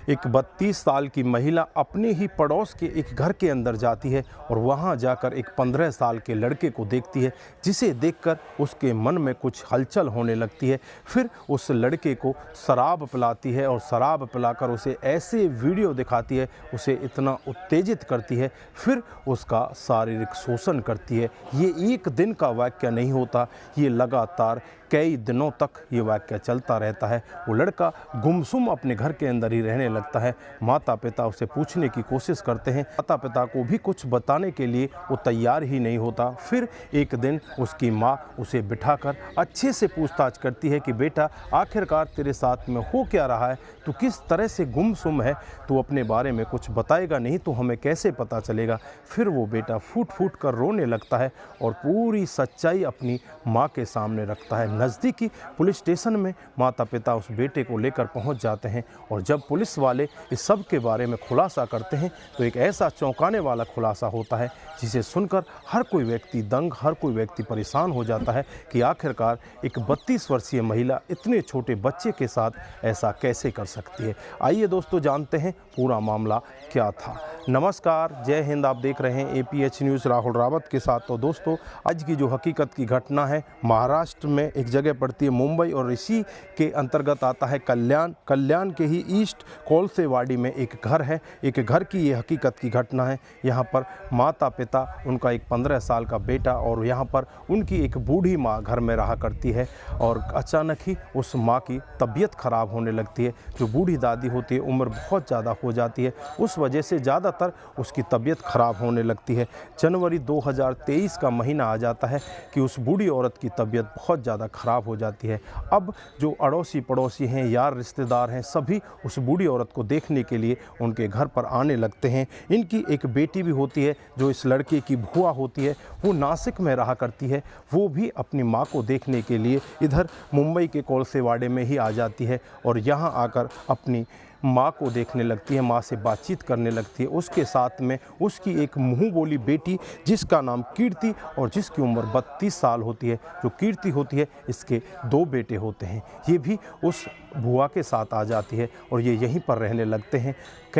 एक 32 साल की महिला अपने ही पड़ोस के एक घर के अंदर जाती है और वहां जाकर एक 15 साल के लड़के को देखती है, जिसे देखकर उसके मन में कुछ हलचल होने लगती है। फिर उस लड़के को शराब पिलाती है और शराब पिलाकर उसे ऐसे वीडियो दिखाती है, उसे इतना उत्तेजित करती है, फिर उसका शारीरिक शोषण करती है। ये एक दिन का वाक़या नहीं होता, ये लगातार कई दिनों तक ये वाक़या चलता रहता है। वो लड़का गुमसुम अपने घर के अंदर ही रहने लगता है। माता पिता उसे पूछने की कोशिश करते हैं, माता पिता को भी कुछ बताने के लिए वो तैयार ही नहीं होता। फिर एक दिन उसकी माँ उसे बिठाकर अच्छे से पूछताछ करती है कि बेटा, आखिरकार तेरे साथ में हो क्या रहा है, तू किस तरह से गुमसुम है, तू अपने बारे में कुछ बताएगा नहीं तो हमें कैसे पता चलेगा। फिर वो बेटा फूट फूट कर रोने लगता है और पूरी सच्चाई अपनी माँ के सामने रखता है। नज़दीकी पुलिस स्टेशन में माता पिता उस बेटे को लेकर पहुंच जाते हैं और जब पुलिस वाले इस सब के बारे में खुलासा करते हैं तो एक ऐसा चौंकाने वाला खुलासा होता है जिसे सुनकर हर कोई व्यक्ति दंग, हर कोई व्यक्ति परेशान हो जाता है कि आखिरकार एक 32 वर्षीय महिला इतने छोटे बच्चे के साथ ऐसा कैसे कर सकती है। आइए दोस्तों, जानते हैं पूरा मामला क्या था। नमस्कार, जय हिंद। आप देख रहे हैं APH न्यूज़ राहुल रावत के साथ। तो दोस्तों, आज की जो हकीकत की घटना है, महाराष्ट्र में एक जगह पड़ती है मुंबई और इसी के अंतर्गत आता है कल्याण के ही ईस्ट कोलसेवाड़ी में एक घर है। एक घर की ये हकीकत की घटना है। यहाँ पर माता पिता, उनका एक 15 साल का बेटा और यहाँ पर उनकी एक बूढ़ी माँ घर में रहा करती है और अचानक ही उस माँ की तबीयत ख़राब होने लगती है। जो बूढ़ी दादी होती है, उम्र बहुत ज़्यादा हो जाती है, उस वजह से ज़्यादातर उसकी तबीयत ख़राब होने लगती है। जनवरी 2023 का महीना आ जाता है कि उस बूढ़ी औरत की तबीयत बहुत ज़्यादा ख़राब हो जाती है। अब जो अड़ोसी पड़ोसी हैं, यार रिश्तेदार हैं, सभी उस बूढ़ी औरत को देखने के लिए उनके घर पर आने लगते हैं। इनकी एक बेटी भी होती है जो इस लड़के की बुआ होती है, वो नासिक में रहा करती है। वो भी अपनी माँ को देखने के लिए इधर मुंबई के कोलसेवाड़े में ही आ जाती है और यहाँ आकर अपनी माँ को देखने लगती है, माँ से बातचीत करने लगती है। उसके साथ में उसकी एक मुँह बोली बेटी जिसका नाम कीर्ति और जिसकी उम्र 32 साल होती है। जो कीर्ति होती है, इसके 2 बेटे होते हैं। ये भी उस बुआ के साथ आ जाती है और ये यहीं पर रहने लगते हैं।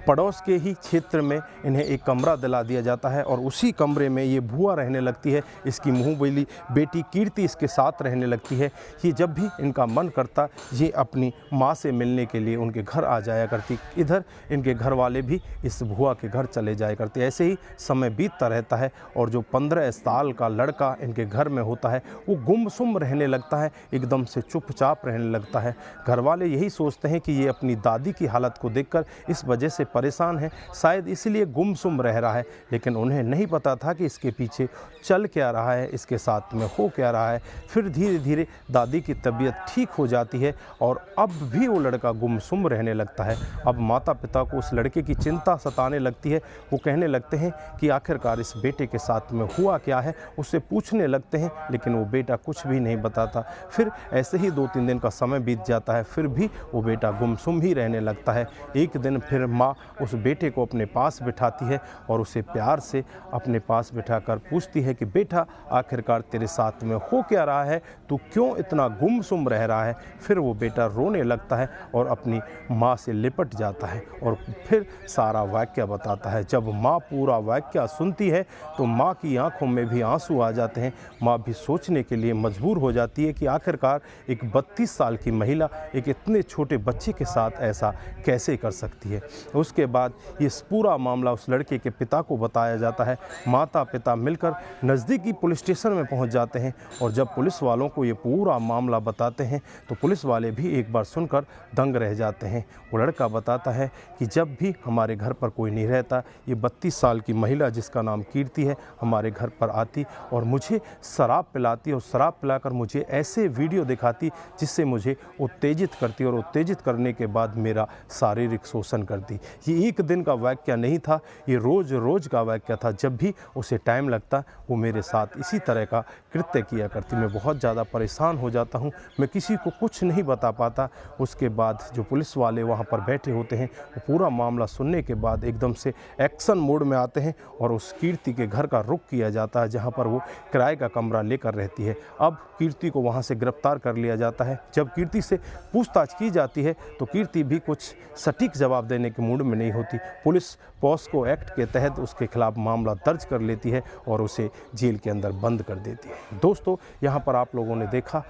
पड़ोस के ही क्षेत्र में इन्हें एक कमरा दिला दिया जाता है और उसी कमरे में ये बुआ रहने लगती है। इसकी मुँह बोली बेटी कीर्ति इसके साथ रहने लगती है। ये जब भी इनका मन करता, ये अपनी माँ से मिलने के लिए उनके घर आ जाया करती। इधर इनके घर वाले भी इस बुआ के घर चले जाया करते। ऐसे ही समय बीतता रहता है और जो 15 साल का लड़का इनके घर में होता है, वो गुमसुम रहने लगता है, एकदम से चुपचाप रहने लगता है। घर वाले यही सोचते हैं कि ये अपनी दादी की हालत को देखकर इस वजह से परेशान है, शायद इसलिए गुमसुम रह रहा है। लेकिन उन्हें नहीं पता था कि इसके पीछे चल क्या रहा है, इसके साथ में हो क्या रहा है। फिर धीरे धीरे दादी की तबीयत ठीक हो जाती है और अब भी वो लड़का गुमसुम रहने लगता है। अब माता पिता को उस लड़के की चिंता सताने लगती है। वो कहने लगते हैं कि आखिरकार इस बेटे के साथ में हुआ क्या है, उससे पूछने लगते हैं, लेकिन वो बेटा कुछ भी नहीं बताता। फिर ऐसे ही 2-3 दिन का समय बीत जाता है, फिर भी वो बेटा गुमसुम ही रहने लगता है। एक दिन फिर माँ उस बेटे को अपने पास बिठाती है और उसे प्यार से अपने पास बिठाकर पूछती है कि बेटा, आखिरकार तेरे साथ में हो क्या रहा है, तू क्यों इतना गुमसुम रह रहा है। फिर वो बेटा रोने लगता है और अपनी माँ से लिपट जाता है और फिर सारा वाक़या बताता है। जब माँ पूरा वाक़या सुनती है तो माँ की आंखों में भी आंसू आ जाते हैं। माँ भी सोचने के लिए मजबूर हो जाती है कि आखिरकार एक 32 साल की महिला एक इतने छोटे बच्चे के साथ ऐसा कैसे कर सकती है। उसके बाद ये पूरा मामला उस लड़के के पिता को बताया जाता है। माता पिता मिलकर नज़दीकी पुलिस स्टेशन में पहुंच जाते हैं और जब पुलिस वालों को ये पूरा मामला बताते हैं तो पुलिस वाले भी एक बार सुनकर दंग रह जाते हैं। वो लड़का बताता है कि जब भी हमारे घर पर कोई नहीं रहता, ये 32 साल की महिला जिसका नाम कीर्ति है हमारे घर पर आती और मुझे शराब पिलाती और शराब पिलाकर मुझे ऐसे वीडियो दिखाती जिससे मुझे उत्तेजित करती और उत्तेजित करने के बाद मेरा शारीरिक शोषण करती। ये एक दिन का वाक़या नहीं था, ये रोज़ रोज़ का वाक़या था। जब भी उसे टाइम लगता वो मेरे साथ इसी तरह का कृत्य किया करती। मैं बहुत ज़्यादा परेशान हो जाता हूँ, मैं किसी को कुछ नहीं बता पाता। उसके बाद जो पुलिस वाले वहाँ पर बैठे होते हैं वो पूरा मामला सुनने के बाद एकदम से एक्शन मोड में आते हैं और उस कीर्ति के घर का रुख किया जाता है जहां पर वो किराए का कमरा लेकर रहती है। अब कीर्ति को वहां से गिरफ्तार कर लिया जाता है। जब कीर्ति से पूछताछ की जाती है तो कीर्ति भी कुछ सटीक जवाब देने के मूड में नहीं होती। पुलिस पॉस्को एक्ट के तहत उसके खिलाफ मामला दर्ज कर लेती है और उसे जेल के अंदर बंद कर देती है। दोस्तों, यहाँ पर आप लोगों ने देखा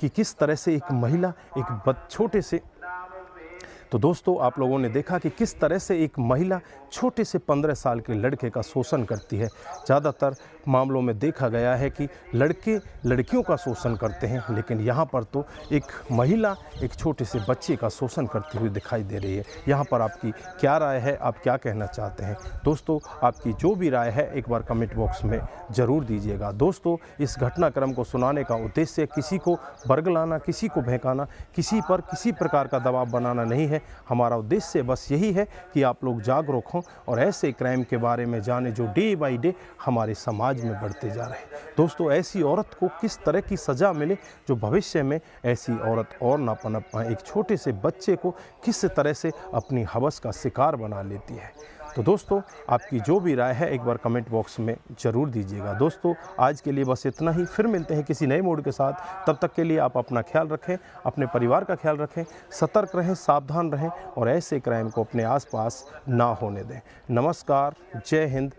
कि किस तरह से एक महिला एक छोटे से आप लोगों ने देखा कि किस तरह से एक महिला छोटे से 15 साल के लड़के का शोषण करती है। ज़्यादातर मामलों में देखा गया है कि लड़के लड़कियों का शोषण करते हैं, लेकिन यहाँ पर तो एक महिला एक छोटे से बच्चे का शोषण करती हुई दिखाई दे रही है। यहाँ पर आपकी क्या राय है, आप क्या कहना चाहते हैं? दोस्तों, आपकी जो भी राय है एक बार कमेंट बॉक्स में ज़रूर दीजिएगा। दोस्तों, इस घटनाक्रम को सुनाने का उद्देश्य किसी को बरगलाना, किसी को बहकाना, किसी पर किसी प्रकार का दबाव बनाना नहीं है। हमारा उद्देश्य बस यही है कि आप लोग जागरूक हों और ऐसे क्राइम के बारे में जानें जो डे बाय डे हमारे समाज में बढ़ते जा रहे हैं। दोस्तों, ऐसी औरत को किस तरह की सज़ा मिले जो भविष्य में ऐसी औरत और ना पनप पाए, एक छोटे से बच्चे को किस तरह से अपनी हवस का शिकार बना लेती है। तो दोस्तों, आपकी जो भी राय है एक बार कमेंट बॉक्स में ज़रूर दीजिएगा। दोस्तों, आज के लिए बस इतना ही। फिर मिलते हैं किसी नए मूड के साथ। तब तक के लिए आप अपना ख्याल रखें, अपने परिवार का ख्याल रखें, सतर्क रहें, सावधान रहें और ऐसे क्राइम को अपने आसपास ना होने दें। नमस्कार, जय हिंद,